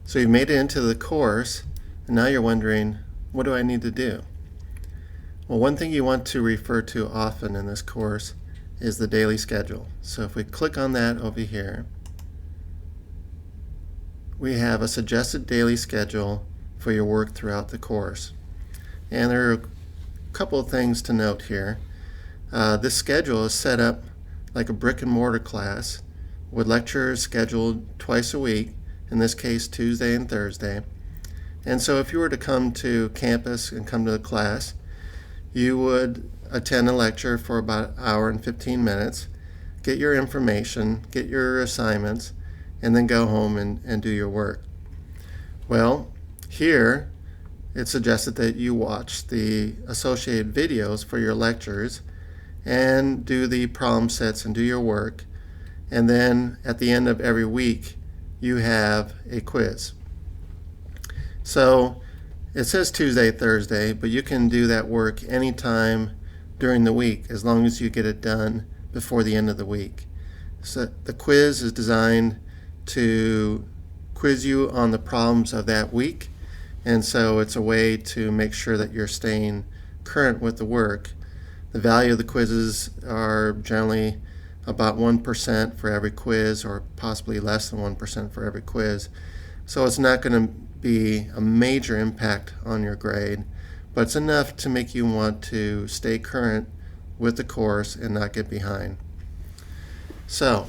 So you've made it into the course, and now you're wondering, what do I need to do? Well, one thing you want to refer to often in this course is the daily schedule. So if we click on that over here, we have a suggested daily schedule for your work throughout the course. And there are a couple of things to note here. This schedule is set up like a brick and mortar class with lectures scheduled twice a week, in this case Tuesday and Thursday. And so if you were to come to campus and come to the class, you would attend a lecture for about an hour and 15 minutes, get your information, get your assignments, and then go home and do your work. Well, here it's suggested that you watch the associated videos for your lectures and do the problem sets and do your work. And then at the end of every week, you have a quiz. So it says Tuesday, Thursday, but you can do that work anytime during the week as long as you get it done before the end of the week. So the quiz is designed to quiz you on the problems of that week, and so it's a way to make sure that you're staying current with the work. The value of the quizzes are generally about 1% for every quiz, or possibly less than 1% for every quiz. So it's not going to be a major impact on your grade, but it's enough to make you want to stay current with the course and not get behind. So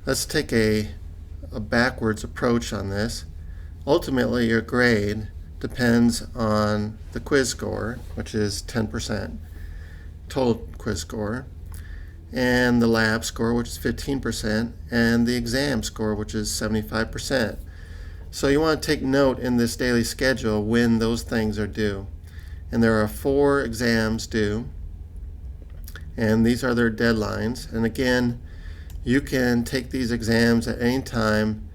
let's take a backwards approach on this. Ultimately, your grade depends on the quiz score, which is 10%, total quiz score, and the lab score, which is 15%, and the exam score, which is 75%. So you want to take note in this daily schedule when those things are due. And there are 4 exams due, and these are their deadlines. And again, you can take these exams at any time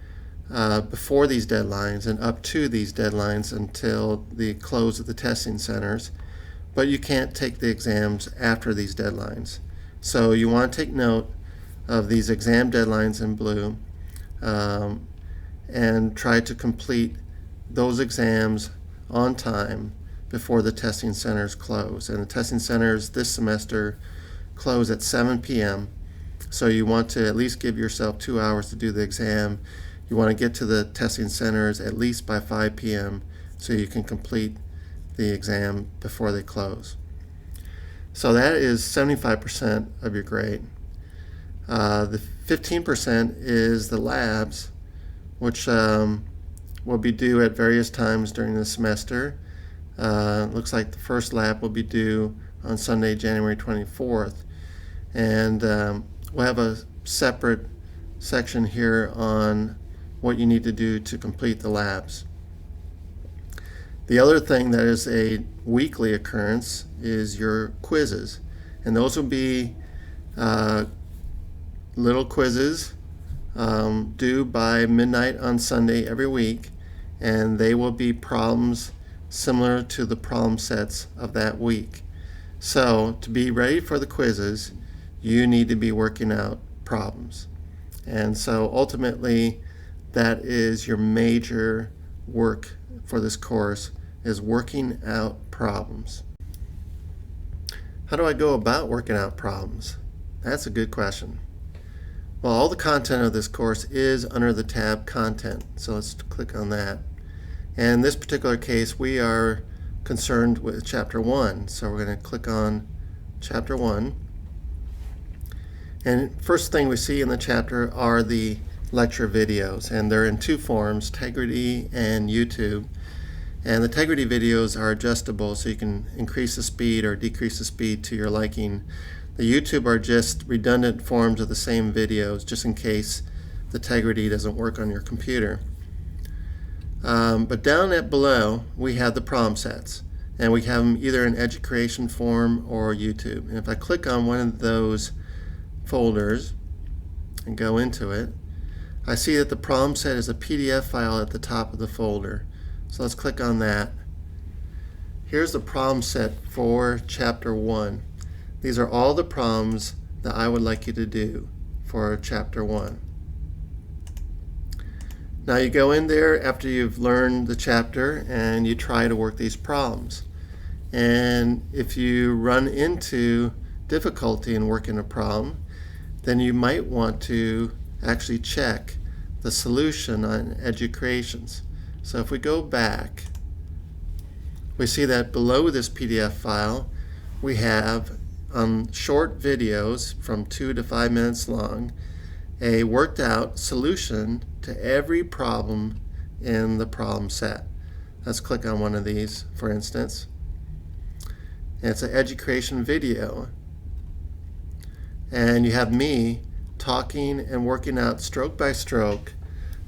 before these deadlines and up to these deadlines until the close of the testing centers, but you can't take the exams after these deadlines. So you want to take note of these exam deadlines in blue and try to complete those exams on time before the testing centers close. And the testing centers this semester close at 7 p.m. So you want to at least give yourself 2 hours to do the exam. You want to get to the testing centers at least by 5 p.m. so you can complete the exam before they close. So that is 75% of your grade. The 15% is the labs, which will be due at various times during the semester. Looks like the first lab will be due on Sunday, January 24th. And we'll have a separate section here on what you need to do to complete the labs. The other thing that is a weekly occurrence is your quizzes. And those will be little quizzes due by midnight on Sunday every week, and they will be problems similar to the problem sets of that week. So to be ready for the quizzes, you need to be working out problems. And so ultimately, that is your major work for this course, is working out problems. How do I go about working out problems? That's a good question. Well, all the content of this course is under the tab Content, so let's click on that. And in this particular case, we are concerned with Chapter 1, so we're going to click on Chapter 1. And first thing we see in the chapter are the lecture videos, and they're in 2 forms, Tegrity and YouTube. And the Tegrity videos are adjustable, so you can increase the speed or decrease the speed to your liking. The YouTube are just redundant forms of the same videos, just in case the Tegrity doesn't work on your computer. But down at below, we have the problem sets, and we have them either in education form or YouTube. And if I click on one of those folders and go into it, I see that the problem set is a PDF file at the top of the folder. So let's click on that. Here's the problem set for Chapter 1. These are all the problems that I would like you to do for Chapter 1. Now you go in there after you've learned the chapter and you try to work these problems. And if you run into difficulty in working a problem, then you might want to actually check the solution on EduCreations. So if we go back, we see that below this PDF file we have short videos from 2 to 5 minutes long, a worked out solution to every problem in the problem set. Let's click on one of these, for instance. And it's an EduCreation video. And you have me talking and working out stroke by stroke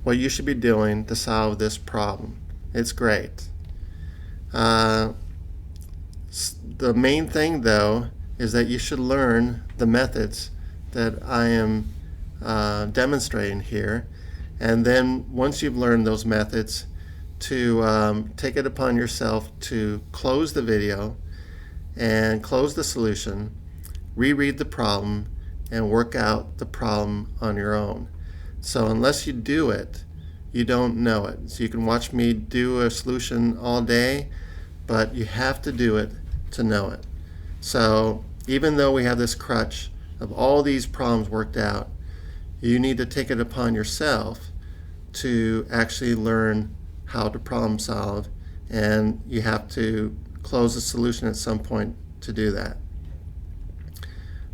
what you should be doing to solve this problem. It's great. The main thing, though, is that you should learn the methods that I am demonstrating here, and then once you've learned those methods, to take it upon yourself to close the video and close the solution, reread the problem, and work out the problem on your own. So unless you do it, you don't know it. So you can watch me do a solution all day, but you have to do it to know it. So even though we have this crutch of all these problems worked out, you need to take it upon yourself to actually learn how to problem solve, and you have to close the solution at some point to do that.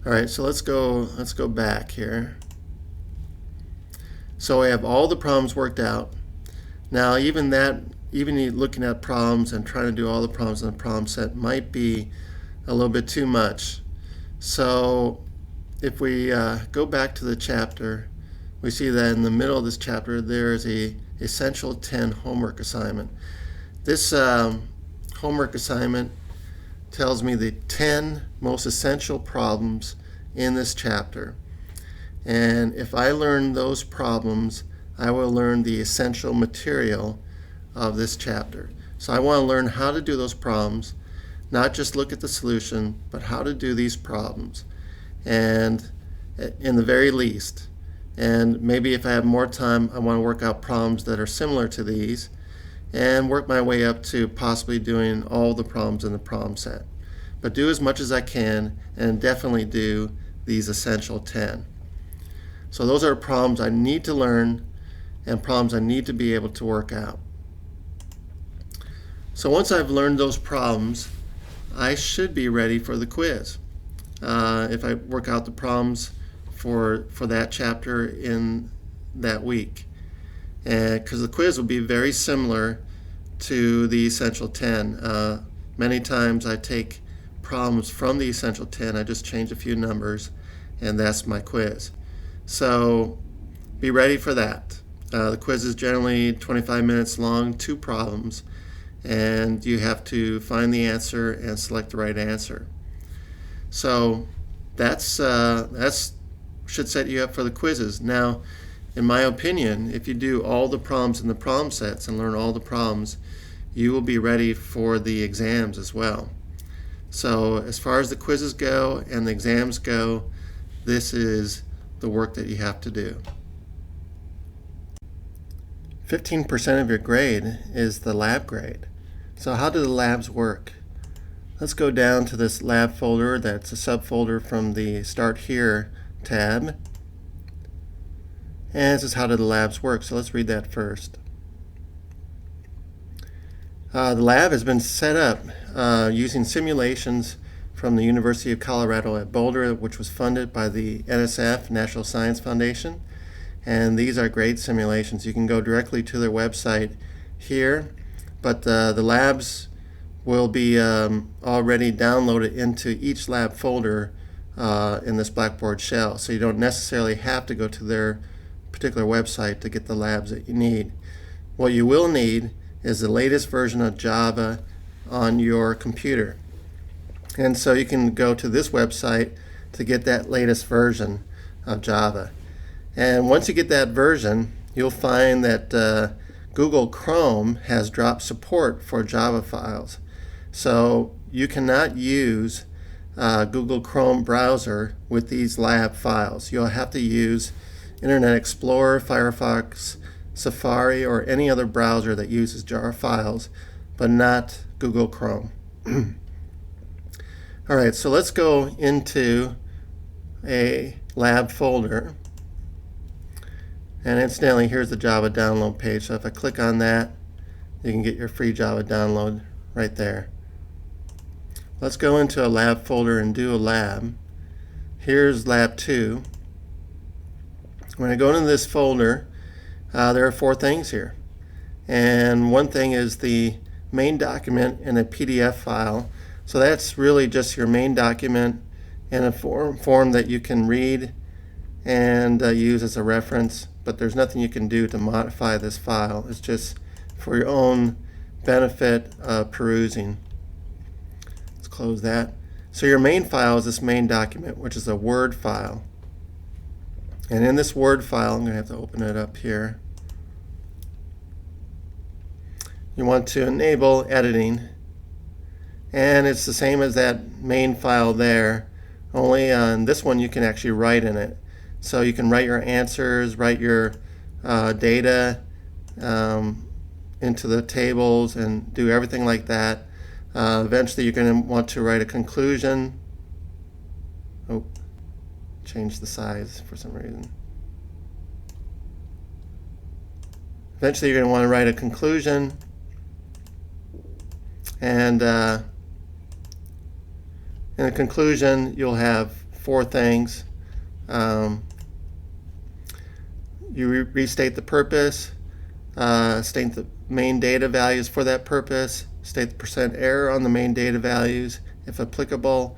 All right, so let's go back here. So we have all the problems worked out. Now even looking at problems and trying to do all the problems in the problem set might be a little bit too much. So if we go back to the chapter, we see that in the middle of this chapter there is a Essential 10 homework assignment. This homework assignment tells me the 10 most essential problems in this chapter. And if I learn those problems, I will learn the essential material of this chapter. So I want to learn how to do those problems, not just look at the solution, but how to do these problems. And in the very least, and maybe if I have more time, I want to work out problems that are similar to these and work my way up to possibly doing all the problems in the problem set. But do as much as I can, and definitely do these essential 10. So those are problems I need to learn and problems I need to be able to work out. So once I've learned those problems, I should be ready for the quiz. If I work out the problems for that chapter in that week. And because the quiz will be very similar to the Essential 10. Many times I take problems from the Essential 10, I just change a few numbers, and that's my quiz. So be ready for that. The quiz is generally 25 minutes long, 2 problems, and you have to find the answer and select the right answer. So that's should set you up for the quizzes. Now, in my opinion, if you do all the problems in the problem sets and learn all the problems, you will be ready for the exams as well. So as far as the quizzes go and the exams go, this is the work that you have to do. 15% of your grade is the lab grade. So how do the labs work? Let's go down to this lab folder that's a subfolder from the Start Here tab. And this is how do the labs work. So let's read that first. The lab has been set up using simulations from the University of Colorado at Boulder, which was funded by the NSF, National Science Foundation. And these are great simulations. You can go directly to their website here, but the labs will be already downloaded into each lab folder in this Blackboard shell. So you don't necessarily have to go to their particular website to get the labs that you need. What you will need is the latest version of Java on your computer. And so you can go to this website to get that latest version of Java. And once you get that version, you'll find that Google Chrome has dropped support for Java files. So you cannot use Google Chrome browser with these lab files. You'll have to use Internet Explorer, Firefox, Safari, or any other browser that uses jar files, but not Google Chrome. All right, so let's go into a lab folder. And incidentally, here's the Java download page. So if I click on that, you can get your free Java download right there. Let's go into a lab folder and do a lab. Here's lab 2. When I go into this folder, there are 4 things here. And one thing is the main document in a PDF file. So that's really just your main document in a form that you can read and use as a reference, but there's nothing you can do to modify this file. It's just for your own benefit perusing. Let's close that. So your main file is this main document, which is a Word file. And in this Word file, I'm going to have to open it up here. You want to enable editing. And it's the same as that main file there, only on this one you can actually write in it. So you can write your answers, write your data into the tables, and do everything like that. Eventually you're going to want to write a conclusion. Oh, change the size for some reason. Eventually you're going to want to write a conclusion, and in the conclusion, you'll have 4 things. You restate the purpose, state the main data values for that purpose, state the percent error on the main data values, if applicable,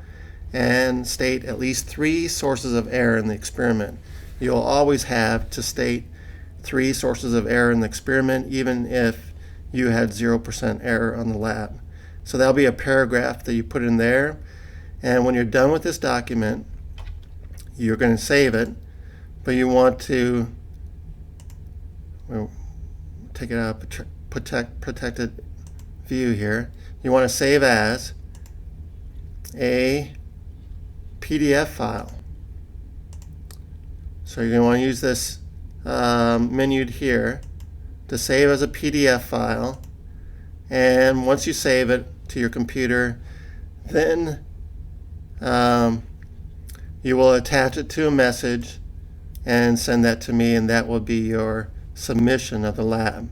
and state at least 3 sources of error in the experiment. You'll always have to state 3 sources of error in the experiment, even if you had 0% error on the lab. So that'll be a paragraph that you put in there. And when you're done with this document, you're going to save it, but you want to take it out of protected view here. You want to save as a PDF file. So you're going to want to use this menu here to save as a PDF file. And once you save it to your computer, then you will attach it to a message and send that to me, and that will be your submission of the lab.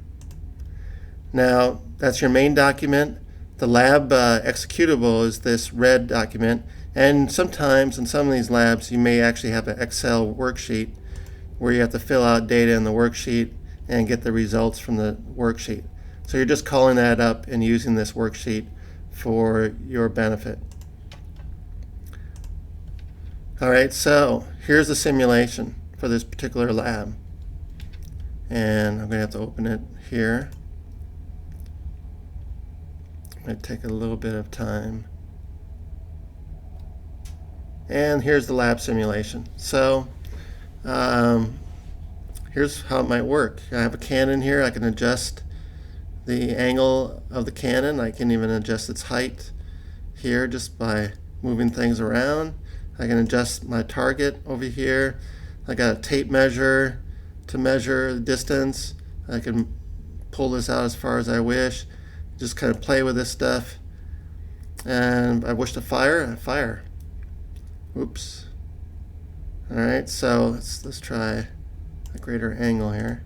Now, that's your main document. The lab executable is this red document, and sometimes in some of these labs you may actually have an Excel worksheet where you have to fill out data in the worksheet and get the results from the worksheet. So you're just calling that up and using this worksheet for your benefit. Alright, so here's the simulation for this particular lab. And I'm going to have to open it here. It might take a little bit of time. And here's the lab simulation. So here's how it might work. I have a cannon here. I can adjust the angle of the cannon. I can even adjust its height here just by moving things around. I can adjust my target over here. I got a tape measure to measure the distance. I can pull this out as far as I wish. Just kind of play with this stuff. And I wish to fire, I fire. Oops. Alright, so let's try a greater angle here.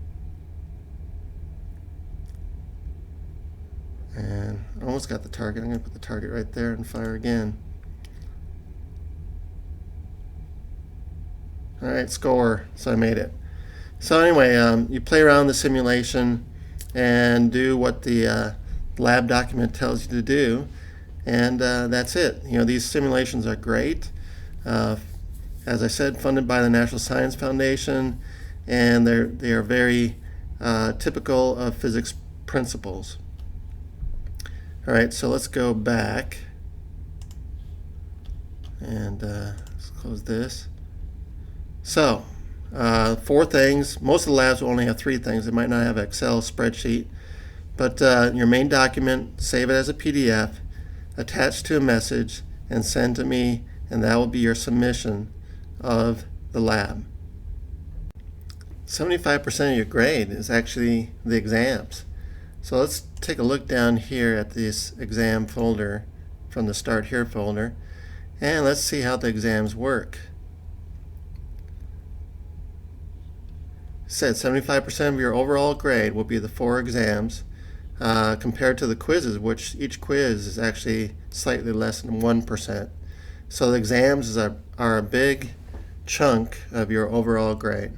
And I almost got the target. I'm going to put the target right there and fire again. Alright, score. So I made it. So anyway, you play around the simulation and do what the lab document tells you to do, and that's it. You know, these simulations are great. As I said, funded by the National Science Foundation, and they are very typical of physics principles. Alright, so let's go back and let's close this. So, 4 things. Most of the labs will only have 3 things. They might not have an Excel spreadsheet. But your main document, save it as a PDF, attach to a message, and send to me, and that will be your submission of the lab. 75% of your grade is actually the exams. So let's take a look down here at this exam folder from the Start Here folder, and let's see how the exams work. It said 75% of your overall grade will be the 4 exams, compared to the quizzes, which each quiz is actually slightly less than 1%. So the exams are a big chunk of your overall grade.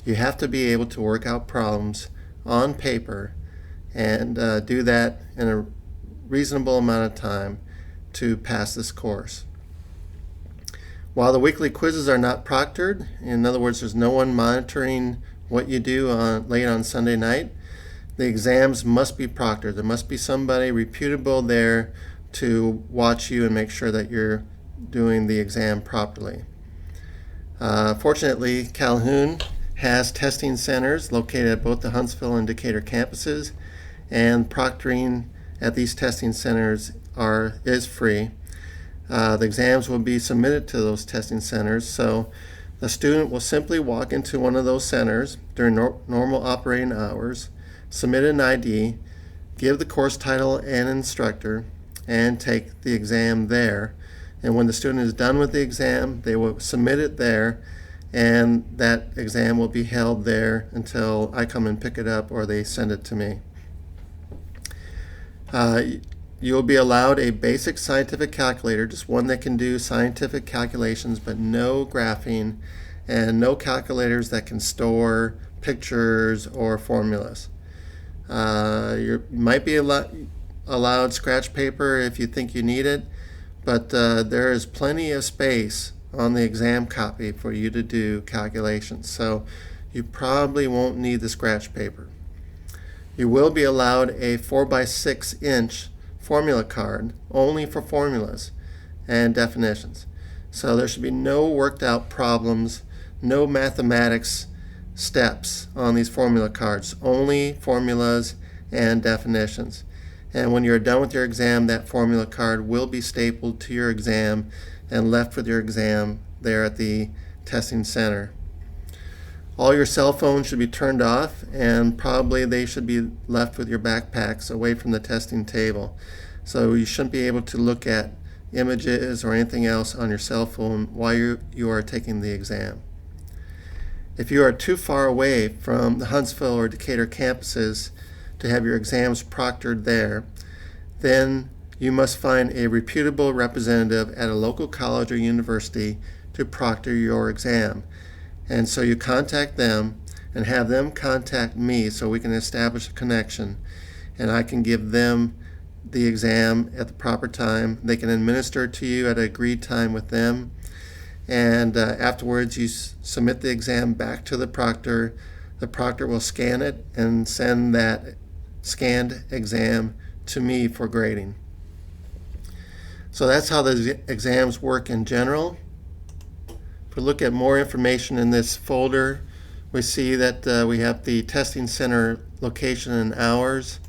You have to be able to work out problems on paper and do that in a reasonable amount of time to pass this course. While the weekly quizzes are not proctored, in other words, there's no one monitoring what you do late on Sunday night, the exams must be proctored. There must be somebody reputable there to watch you and make sure that you're doing the exam properly. Fortunately, Calhoun has testing centers located at both the Huntsville and Decatur campuses, and proctoring at these testing centers is free. The exams will be submitted to those testing centers, so the student will simply walk into one of those centers during normal operating hours, submit an ID, give the course title and instructor, and take the exam there. And when the student is done with the exam, they will submit it there, and that exam will be held there until I come and pick it up or they send it to me. You will be allowed a basic scientific calculator, just one that can do scientific calculations, but no graphing and no calculators that can store pictures or formulas. You might be allowed scratch paper if you think you need it, but there is plenty of space on the exam copy for you to do calculations, so you probably won't need the scratch paper. You will be allowed a 4x6-inch formula card only for formulas and definitions. So there should be no worked out problems, no mathematics steps on these formula cards, only formulas and definitions. And when you're done with your exam, that formula card will be stapled to your exam and left with your exam there at the testing center. All your cell phones should be turned off, and probably they should be left with your backpacks away from the testing table. So you shouldn't be able to look at images or anything else on your cell phone while you are taking the exam. If you are too far away from the Huntsville or Decatur campuses to have your exams proctored there, then you must find a reputable representative at a local college or university to proctor your exam. And so you contact them and have them contact me so we can establish a connection, and I can give them the exam at the proper time. They can administer it to you at an agreed time with them, and afterwards you submit the exam back to the proctor. The proctor will scan it and send that scanned exam to me for grading. So that's how the exams work in general. If we look at more information in this folder, we see that we have the testing center location and hours.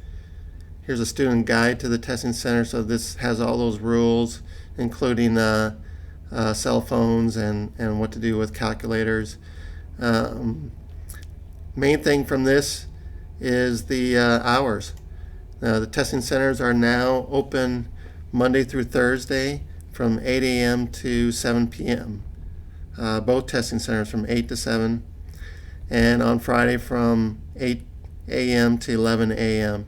Here's a student guide to the testing center, so this has all those rules, including cell phones and what to do with calculators. Main thing from this is the hours. The testing centers are now open Monday through Thursday from 8 a.m. to 7 p.m. Both testing centers from 8 to 7, and on Friday from 8 a.m. to 11 a.m.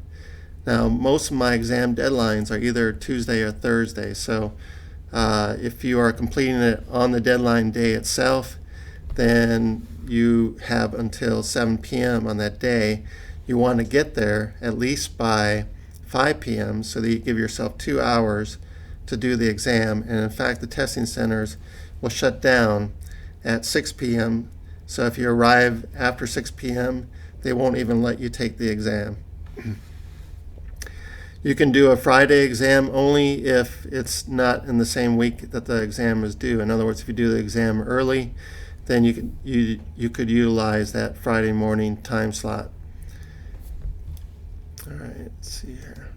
Now, most of my exam deadlines are either Tuesday or Thursday, so if you are completing it on the deadline day itself, then you have until 7 p.m. on that day. You want to get there at least by 5 p.m. so that you give yourself 2 hours to do the exam. And in fact, the testing centers will shut down at 6 p.m. So if you arrive after 6 p.m., they won't even let you take the exam. You can do a Friday exam only if it's not in the same week that the exam is due. In other words, if you do the exam early, then you could utilize that Friday morning time slot. All right, let's see here.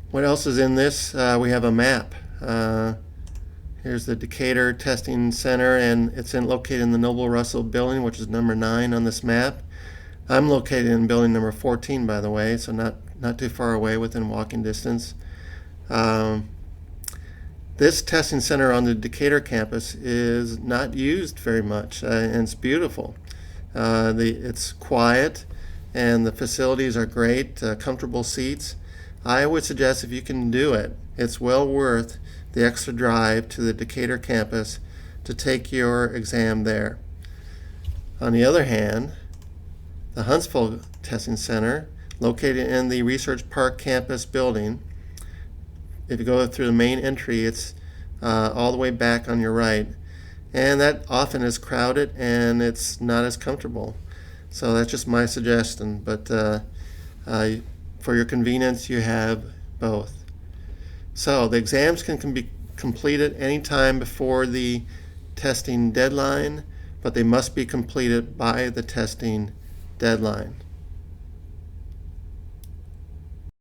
What else is in this? We have a map. Here's the Decatur Testing Center, and it's located in the Noble Russell building, which is number 9 on this map. I'm located in building number 14, by the way, so not too far away, within walking distance. This testing center on the Decatur campus is not used very much, and it's beautiful. It's quiet, and the facilities are great, comfortable seats. I would suggest, if you can do it, it's well worth the extra drive to the Decatur campus to take your exam there. On the other hand, the Huntsville Testing Center, located in the Research Park campus building, if you go through the main entry, it's all the way back on your right, and that often is crowded and it's not as comfortable. So that's just my suggestion, but for your convenience, you have both. So the exams can be completed anytime before the testing deadline, but they must be completed by the testing deadline.